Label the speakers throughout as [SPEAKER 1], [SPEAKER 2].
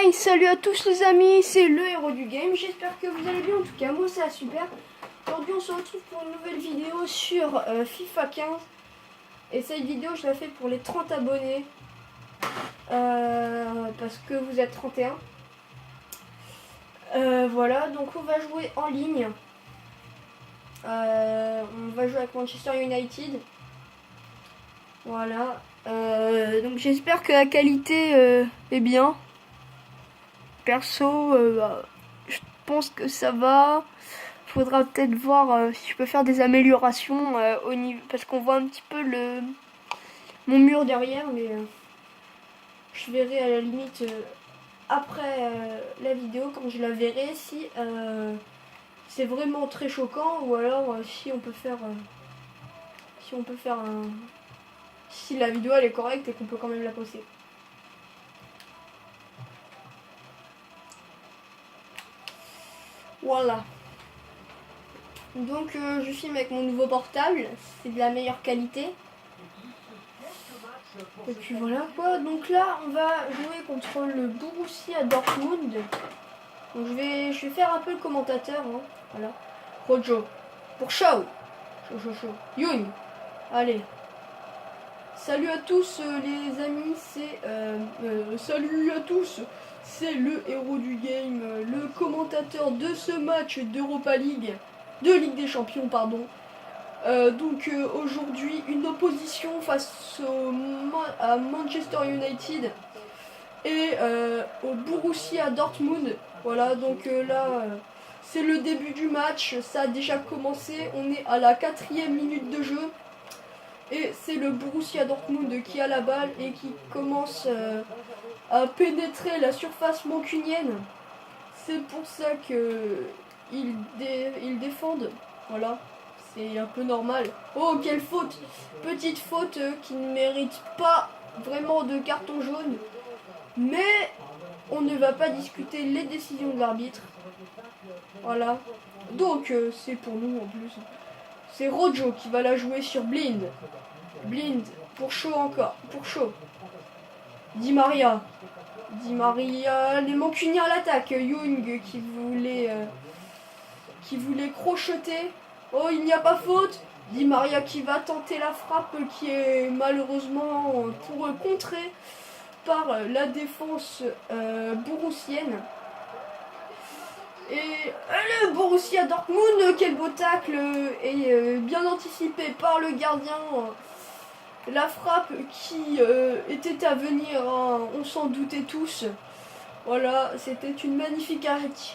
[SPEAKER 1] Hey, salut à tous les amis, c'est le héros du game, j'espère que vous allez bien, en tout cas moi ça va super. Aujourd'hui on se retrouve pour une nouvelle vidéo sur FIFA 15. Et cette vidéo je la fais pour les 30 abonnés, parce que vous êtes 31. Voilà, donc on va jouer en ligne. On va jouer avec Manchester United. Voilà, donc j'espère que la qualité est bien. Perso, je pense que ça va. Faudra peut-être voir si je peux faire des améliorations au niveau, parce qu'on voit un petit peu mon mur derrière, mais je verrai à la limite après la vidéo quand je la verrai si c'est vraiment très choquant, ou alors si on peut faire si la vidéo elle est correcte et qu'on peut quand même la poster. Voilà. Donc je filme avec mon nouveau portable, c'est de la meilleure qualité. Et puis voilà quoi, donc là on va jouer contre le Borussia Dortmund. Donc je vais faire un peu le commentateur, hein. Voilà. Rojo. Pour Shaw. Shaw. Young. Allez. Salut à tous les amis, c'est salut à tous, c'est le héros du game, le commentateur de ce match d'Europa League, de Ligue des Champions pardon. Donc aujourd'hui une opposition face à Manchester United et au Borussia Dortmund. Voilà, donc là c'est le début du match, ça a déjà commencé, on est à la 4e minute de jeu. Et c'est le Borussia Dortmund qui a la balle et qui commence à pénétrer la surface mancunienne. C'est pour ça qu'ils défendent. Voilà, c'est un peu normal. Oh, quelle faute! Petite faute qui ne mérite pas vraiment de carton jaune. Mais on ne va pas discuter les décisions de l'arbitre. Voilà. Donc c'est pour nous en plus. C'est Rojo qui va la jouer sur Blind. Blind, pour Shaw encore, pour Shaw. Di Maria, les mancuniens à l'attaque. Young qui voulait crocheter. Oh, il n'y a pas faute. Di Maria qui va tenter la frappe qui est malheureusement pour contrer par la défense borussienne. Et le Borussia Dortmund, quel beau tacle, et bien anticipé par le gardien. La frappe qui était à venir, hein, on s'en doutait tous. Voilà, c'était une magnifique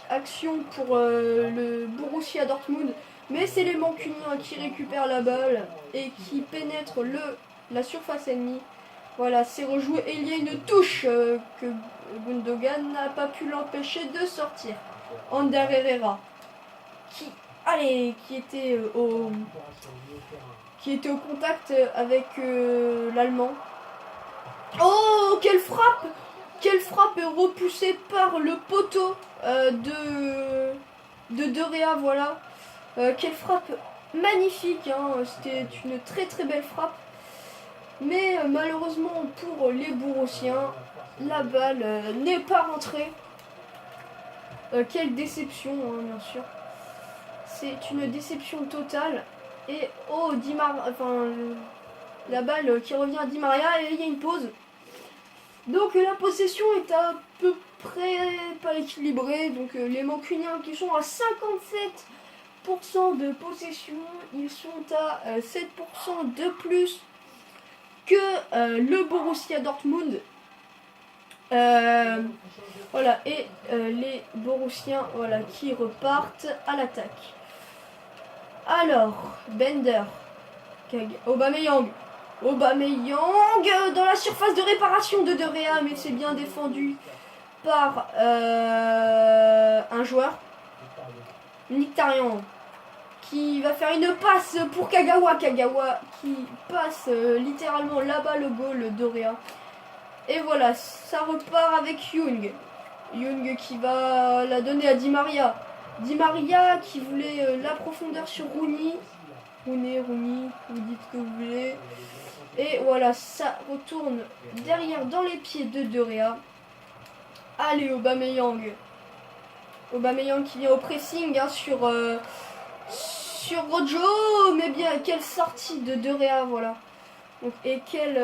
[SPEAKER 1] action pour le Borussia Dortmund. Mais c'est les Mancuniens qui récupèrent la balle et qui pénètrent la surface ennemie. Voilà, c'est rejoué et il y a une touche que Gundogan n'a pas pu l'empêcher de sortir. Ander Herrera, qui était au contact avec l'Allemand. Oh, quelle frappe! Quelle frappe est repoussée par le poteau de De Gea, voilà. Quelle frappe magnifique, hein. C'était une très très belle frappe. Mais malheureusement pour les Borussiens, la balle n'est pas rentrée. Quelle déception, hein, bien sûr. C'est une déception totale. Et oh, la balle qui revient à Di Maria et il y a une pause. Donc la possession est à peu près pas équilibrée. Donc les Mancuniens qui sont à 57% de possession, ils sont à 7% de plus que le Borussia Dortmund. Voilà, et les Borussiens, voilà, qui repartent à l'attaque. Alors, Bender, Aubameyang dans la surface de réparation de Gea, mais c'est bien défendu par un joueur. Mkhitaryan qui va faire une passe pour Kagawa qui passe littéralement là-bas le goal de Gea. Et voilà, ça repart avec Young qui va la donner à Di Maria qui voulait la profondeur sur Rooney, vous dites ce que vous voulez. Et voilà, ça retourne derrière dans les pieds de Gea. Allez, Aubameyang. Aubameyang qui vient au pressing hein, sur Rojo. Mais bien, quelle sortie de Réa, voilà. Donc, et quel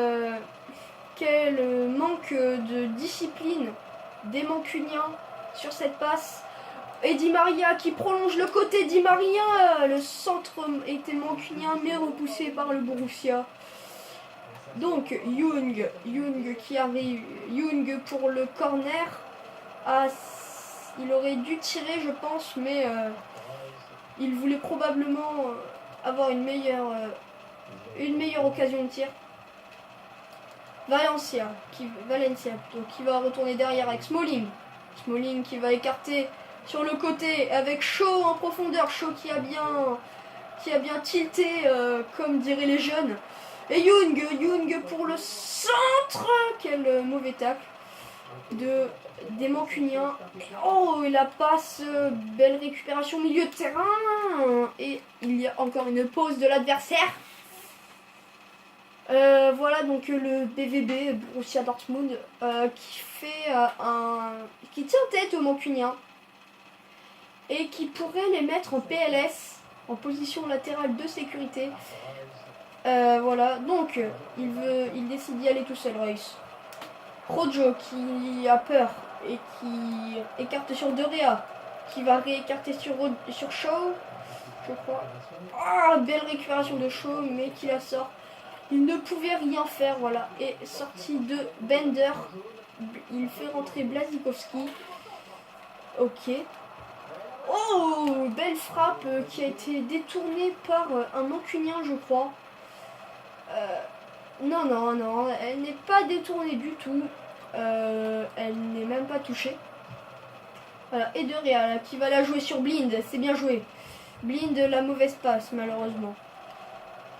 [SPEAKER 1] manque de discipline des Mancuniens sur cette passe. Et Di Maria qui prolonge le côté. Di Maria, le centre était mancunien mais repoussé par le Borussia. Donc Young qui arrive. Young pour le corner. Ah, il aurait dû tirer je pense mais il voulait probablement avoir une meilleure occasion de tir. Valencia qui va retourner derrière avec Smalling. Smalling qui va écarter sur le côté avec Shaw en profondeur. Shaw qui a bien tilté comme diraient les jeunes. Et Young pour le centre. Quel mauvais tacle des Mancuniens. Oh, et la passe, belle récupération milieu de terrain. Et il y a encore une pause de l'adversaire. Voilà donc le BVB Borussia Dortmund qui tient tête aux Mancuniens et qui pourrait les mettre en PLS en position latérale de sécurité. Voilà donc il décide d'y aller tout seul. Reus. Rojo qui a peur et qui écarte sur De Réa qui va réécarter sur Shaw je crois. Ah, belle récupération de Shaw mais qui la sort. Il ne pouvait rien faire, voilà. Et sortie de Bender. Il fait rentrer Błaszczykowski. Ok. Oh, belle frappe qui a été détournée par un Mancunien, je crois. Non, elle n'est pas détournée du tout. Elle n'est même pas touchée. Voilà. Et De Réal qui va la jouer sur Blind. C'est bien joué. Blind, la mauvaise passe, malheureusement.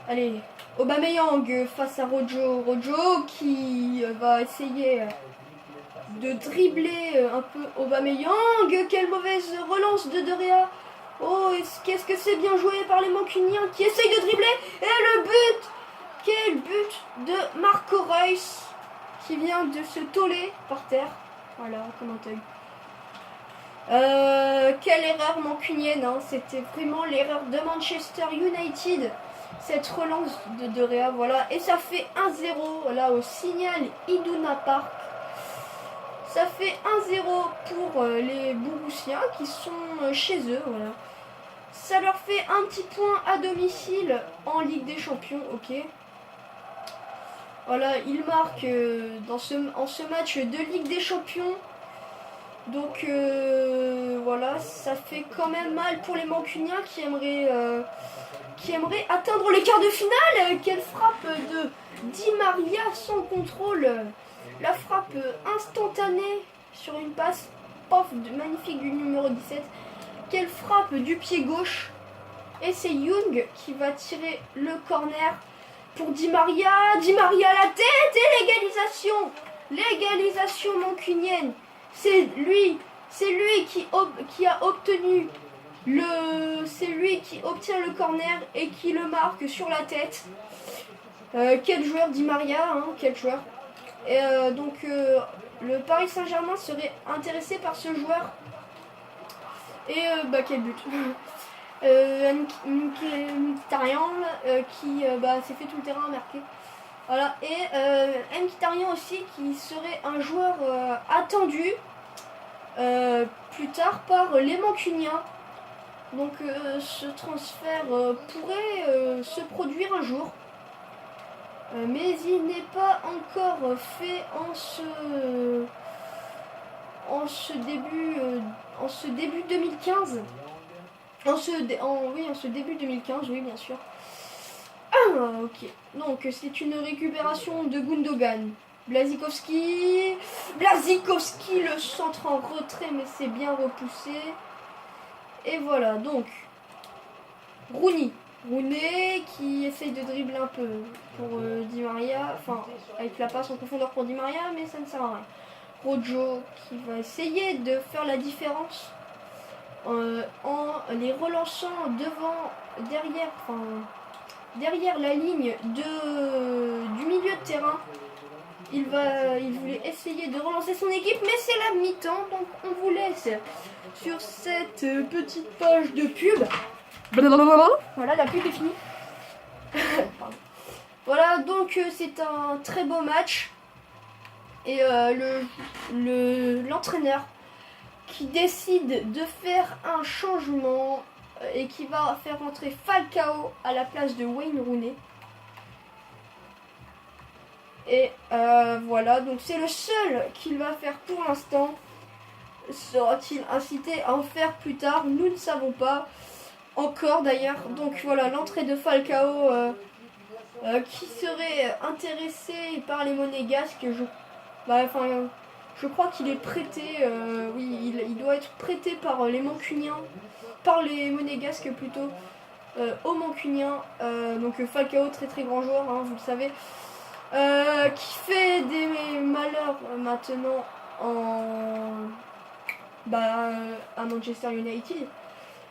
[SPEAKER 1] Allez. Aubameyang face à Rojo. Rojo qui va essayer de dribbler un peu Aubameyang. Quelle mauvaise relance de De Réa. Oh, qu'est-ce que c'est bien joué par les Mancuniens qui essayent de dribbler. Et le but. Quel but de Marco Reus qui vient de se toller par terre. Voilà, comme un œil. Quelle erreur mancunienne. Hein. C'était vraiment l'erreur de Manchester United. Cette relance de De Réa, voilà. Et ça fait 1-0 là au Signal Iduna Park. Ça fait 1-0 pour les Borussiens qui sont chez eux, voilà. Ça leur fait un petit point à domicile en Ligue des Champions, ok. Voilà, ils marquent en ce match de Ligue des Champions. Donc voilà, ça fait quand même mal pour les Mancuniens qui aimeraient atteindre les quarts de finale. Quelle frappe de Di Maria sans contrôle. La frappe instantanée sur une passe magnifique du numéro 17. Quelle frappe du pied gauche. Et c'est Young qui va tirer le corner pour Di Maria. Di Maria à la tête et l'égalisation. L'égalisation mancunienne. C'est lui qui a obtenu c'est lui qui obtient le corner et qui le marque sur la tête. Quel joueur Di Maria, hein, quel joueur. Et donc le Paris Saint-Germain serait intéressé par ce joueur. Et quel but. Mkhitaryan qui s'est fait tout le terrain marquer. Voilà. Et Mkhitaryan aussi qui serait un joueur attendu plus tard par les Mancuniens. Donc ce transfert pourrait se produire un jour. Mais il n'est pas encore fait en ce début 2015. En ce début 2015, oui, bien sûr. Ah, ok. Donc, c'est une récupération de Gundogan. Błaszczykowski, le centre en retrait, mais c'est bien repoussé. Et voilà, donc, Rooney qui essaye de dribbler un peu pour Di Maria, enfin, avec la passe en profondeur pour Di Maria, mais ça ne sert à rien. Rojo qui va essayer de faire la différence en les relançant derrière la ligne du milieu de terrain. il voulait essayer de relancer son équipe, mais c'est la mi-temps, donc on vous laisse sur cette petite page de pub. Voilà, la pub est finie. Voilà, donc c'est un très beau match. Et l'entraîneur qui décide de faire un changement et qui va faire entrer Falcao à la place de Wayne Rooney. Et voilà, donc c'est le seul qu'il va faire pour l'instant. Sera-t-il incité à en faire plus tard? Nous ne savons pas encore d'ailleurs. Donc voilà, l'entrée de Falcao qui serait intéressé par les Monégasques. Je crois qu'il est prêté, oui, il doit être prêté par les Mancuniens, par les Monégasques plutôt, aux Mancuniens. Donc Falcao, très très grand joueur, hein, vous le savez, qui fait des malheurs maintenant à Manchester United.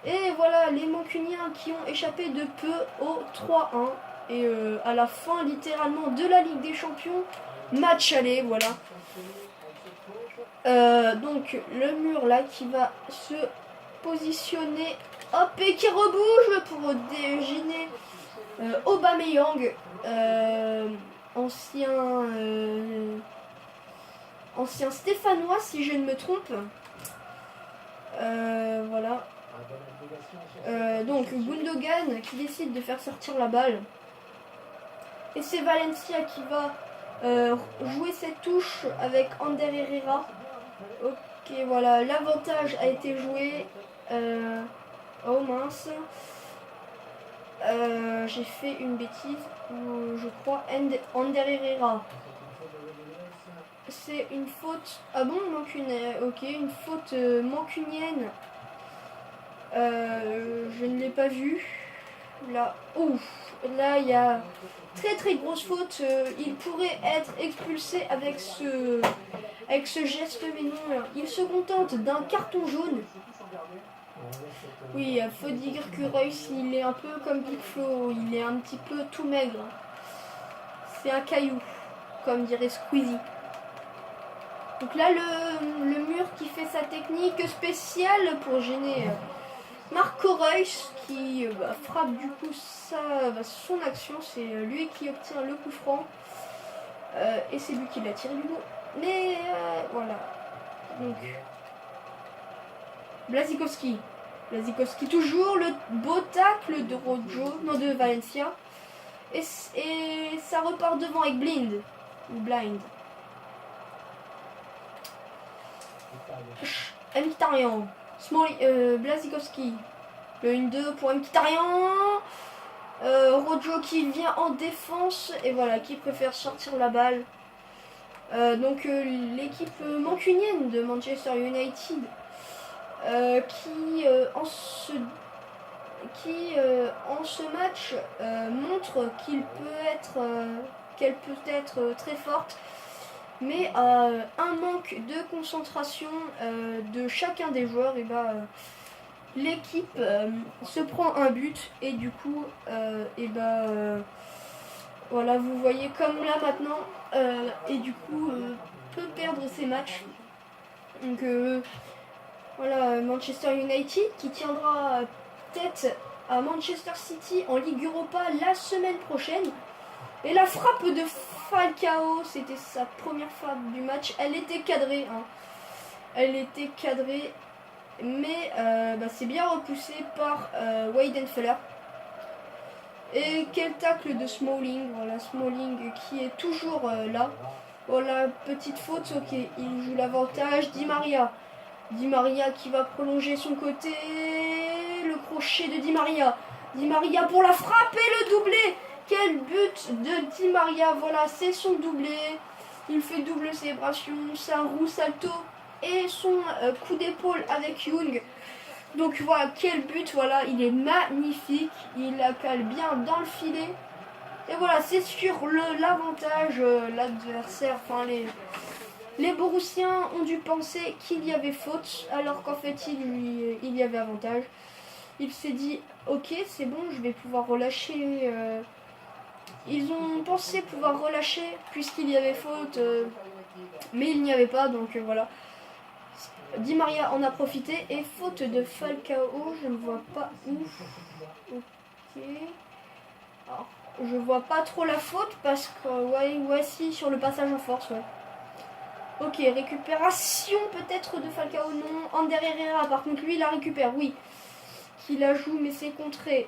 [SPEAKER 1] Et voilà, les Mancuniens qui ont échappé de peu au 3-1. Et à la fin littéralement de la Ligue des Champions, match aller, voilà. Donc le mur là qui va se positionner, hop, et qui rebouge pour dégainer Aubameyang, ancien Stéphanois si je ne me trompe. Voilà. Donc Gundogan qui décide de faire sortir la balle. Et c'est Valencia qui va jouer cette touche avec Ander Herrera. Ok, voilà, l'avantage a été joué. Oh mince. J'ai fait une bêtise. Je crois Ander Herrera. C'est une faute. Ah bon, mancunienne. Ok, une faute mancunienne. Je ne l'ai pas vue. Là, ouf. Là, il y a très très grosse faute. Il pourrait être expulsé avec ce geste, mais non. Il se contente d'un carton jaune. Oui, faut dire que Reus, il est un peu comme Big Flo. Il est un petit peu tout maigre. C'est un caillou, comme dirait Squeezie. Donc là, le mur qui fait sa technique spéciale pour gêner Marco Reus qui frappe du coup son action. C'est lui qui obtient le coup franc. Et c'est lui qui l'a tiré du bout. Mais voilà. Donc Błaszczykowski toujours, le beau tacle de Rojo, non de Valencia. Et ça repart devant avec Blind. Mkhitaryan. Błaszczykowski. Le 1-2 pour Mkhitaryan. Rojo qui vient en défense et voilà, qui préfère sortir la balle. Donc l'équipe mancunienne de Manchester United qui en ce match montre qu'elle peut être très forte, mais un manque de concentration de chacun des joueurs, et l'équipe se prend un but et du coup voilà, vous voyez comme là maintenant, et du coup peut perdre ses matchs. Donc voilà, Manchester United qui tiendra tête à Manchester City en Ligue Europa la semaine prochaine. Et la frappe de Falcao, c'était sa première frappe du match. Elle était cadrée, hein. Elle était cadrée, mais c'est bien repoussé par Weidenfeller. Et quel tacle de Smalling. Voilà, Smalling qui est toujours là. Voilà, petite faute, ok, il joue l'avantage. Di Maria qui va prolonger son côté. Le crochet de Di Maria pour la frappe et le doublé. Quel but de Di Maria. Voilà, c'est son doublé. Il fait double célébration, sa roue salto et son coup d'épaule avec Young. Donc voilà, quel but. Voilà, il est magnifique. Il la cale bien dans le filet. Et voilà, c'est sur l'avantage. L'adversaire, enfin les Borussiens ont dû penser qu'il y avait faute, alors qu'en fait il y avait avantage. Il s'est dit ok, c'est bon, je vais pouvoir relâcher Ils ont pensé pouvoir relâcher puisqu'il y avait faute, mais il n'y avait pas, donc voilà. Di Maria en a profité et faute de Falcao, je ne vois pas où. Ok. Alors, je vois pas trop la faute parce que ouais si sur le passage en force, ouais. Ok, récupération peut-être de Falcao, non. Ander Herrera, par contre lui il la récupère, oui. Qui la joue mais c'est contré.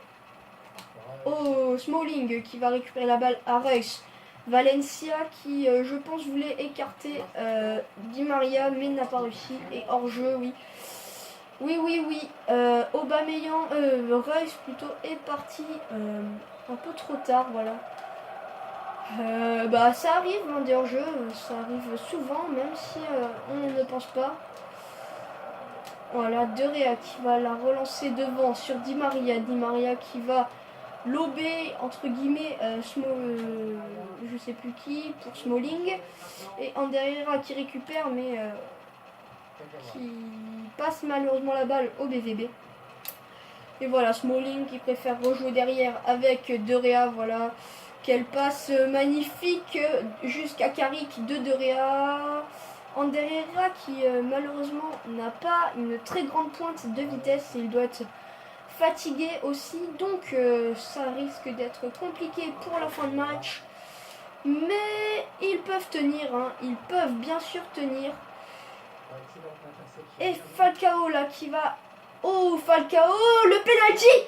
[SPEAKER 1] Oh, Smalling qui va récupérer la balle à Reus. Valencia qui, je pense, voulait écarter Di Maria mais n'a pas réussi. Et hors jeu, oui. Oui. Aubameyang, Reus plutôt est parti un peu trop tard, voilà. Bah ça arrive hein, des hors-jeu, ça arrive souvent, même si on ne pense pas. Voilà, De Gea qui va la relancer devant sur Di Maria. Di Maria qui va lober entre guillemets je sais plus qui pour Smalling. Et Ander Herrera qui récupère mais qui passe malheureusement la balle au BVB. Et voilà, Smalling qui préfère rejouer derrière avec De Gea, voilà. Quelle passe magnifique jusqu'à Carrick de De Gea. Ander Herrera qui malheureusement n'a pas une très grande pointe de vitesse et il doit être fatigué aussi. Donc ça risque d'être compliqué pour la fin de match. Mais ils peuvent tenir, hein. Ils peuvent bien sûr tenir. Et Falcao là qui va... Oh Falcao, le penalty!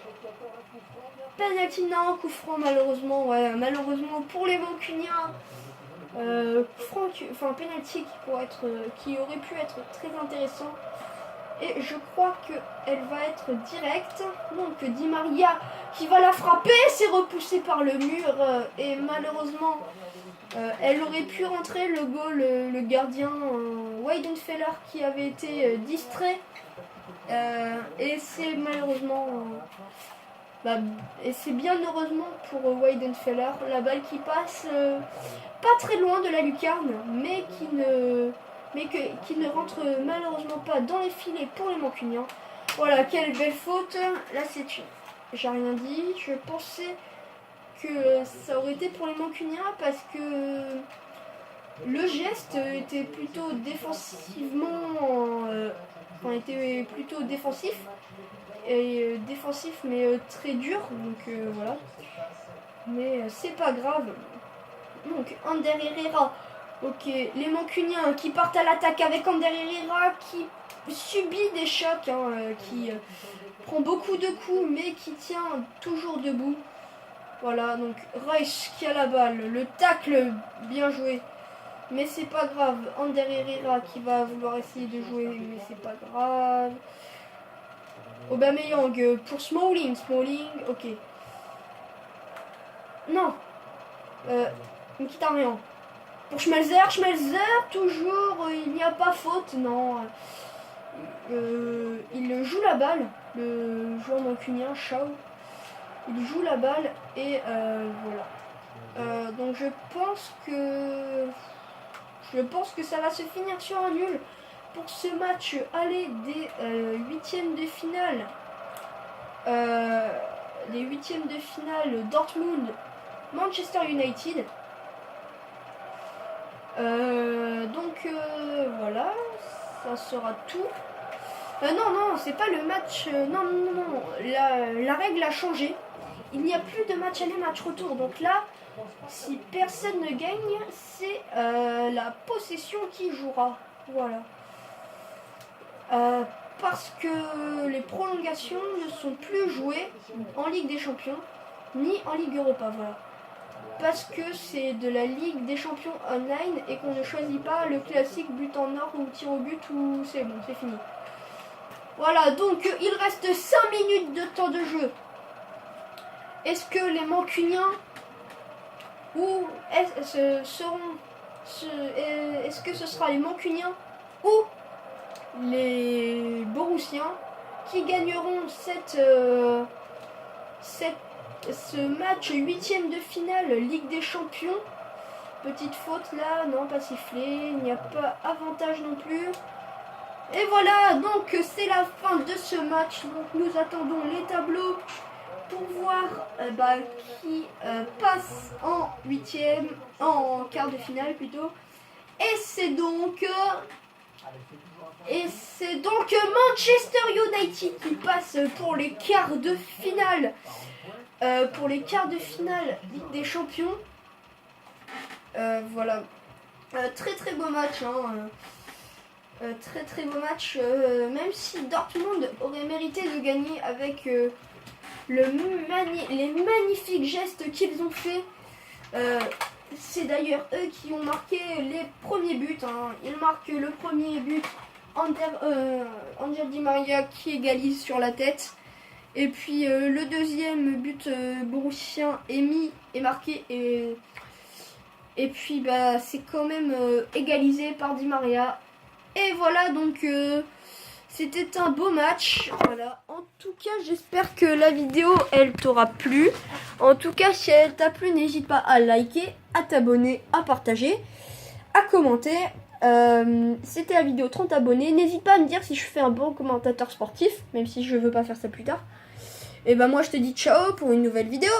[SPEAKER 1] Penalty non, coup franc malheureusement, ouais, malheureusement pour les Mancuniens. Penalty qui aurait pu être très intéressant. Et je crois qu'elle va être directe. Donc Di Maria qui va la frapper, c'est repoussé par le mur. Et malheureusement, elle aurait pu rentrer le goal, le gardien Weidenfeller qui avait été distrait. Et c'est malheureusement... et c'est bien heureusement pour Weidenfeller, la balle qui passe pas très loin de la lucarne, mais qui ne rentre malheureusement pas dans les filets pour les Mancuniens. Voilà, quelle belle faute. Là, j'ai rien dit. Je pensais que ça aurait été pour les Mancuniens parce que le geste était plutôt défensivement... était plutôt défensif. Et défensif mais très dur, donc voilà. Mais c'est pas grave. Donc Ander Herrera, ok, les Mancuniens qui partent à l'attaque avec Ander Herrera qui subit des chocs, hein, qui prend beaucoup de coups mais qui tient toujours debout. Voilà, donc Reus qui a la balle, le tacle bien joué. Mais c'est pas grave, Ander Herrera qui va vouloir essayer de jouer, mais c'est pas grave. Aubameyang pour Smalling, ok. Non. Mkhitaryan. Pour Schmelzer, toujours, il n'y a pas faute, non. Il joue la balle, le joueur mancunien, Shaw. Il joue la balle et voilà. Donc je pense que ça va se finir sur un nul. Pour ce match aller des huitièmes de finale, les huitièmes de finale Dortmund, Manchester United. Voilà, ça sera tout. Non, c'est pas le match. Non. La règle a changé. Il n'y a plus de match aller, match retour. Donc là, si personne ne gagne, c'est la possession qui jouera. Voilà. Parce que les prolongations ne sont plus jouées en Ligue des Champions ni en Ligue Europa, voilà. Parce que c'est de la Ligue des Champions online et qu'on ne choisit pas le classique but en or ou tir au but ou c'est bon, c'est fini. Voilà, donc il reste 5 minutes de temps de jeu. Est-ce que les Mancuniens ou est-ce que ce sera les Mancuniens ou les Borussiens qui gagneront ce match huitième de finale Ligue des Champions? Petite faute là, non pas sifflé, il n'y a pas avantage non plus. Et voilà, donc c'est la fin de ce match. Donc nous attendons les tableaux pour voir qui passe en huitième, en quart de finale plutôt. Et c'est donc Manchester United qui passe pour les quarts de finale. Ligue des Champions. Voilà. Très beau match. Très beau match. Même si Dortmund aurait mérité de gagner avec les magnifiques gestes qu'ils ont fait. C'est d'ailleurs eux qui ont marqué les premiers buts. Ils marquent le premier but, Angel Di Maria qui égalise sur la tête. Et puis le deuxième but borussien est marqué. Et puis c'est quand même égalisé par Di Maria. Et voilà, donc c'était un beau match. Voilà. En tout cas, j'espère que la vidéo, elle t'aura plu. En tout cas, si elle t'a plu, n'hésite pas à liker, à t'abonner, à partager, à commenter. C'était la vidéo 30 abonnés. N'hésite pas à me dire si je fais un bon commentateur sportif, même si je veux pas faire ça plus tard. Et moi, je te dis ciao pour une nouvelle vidéo.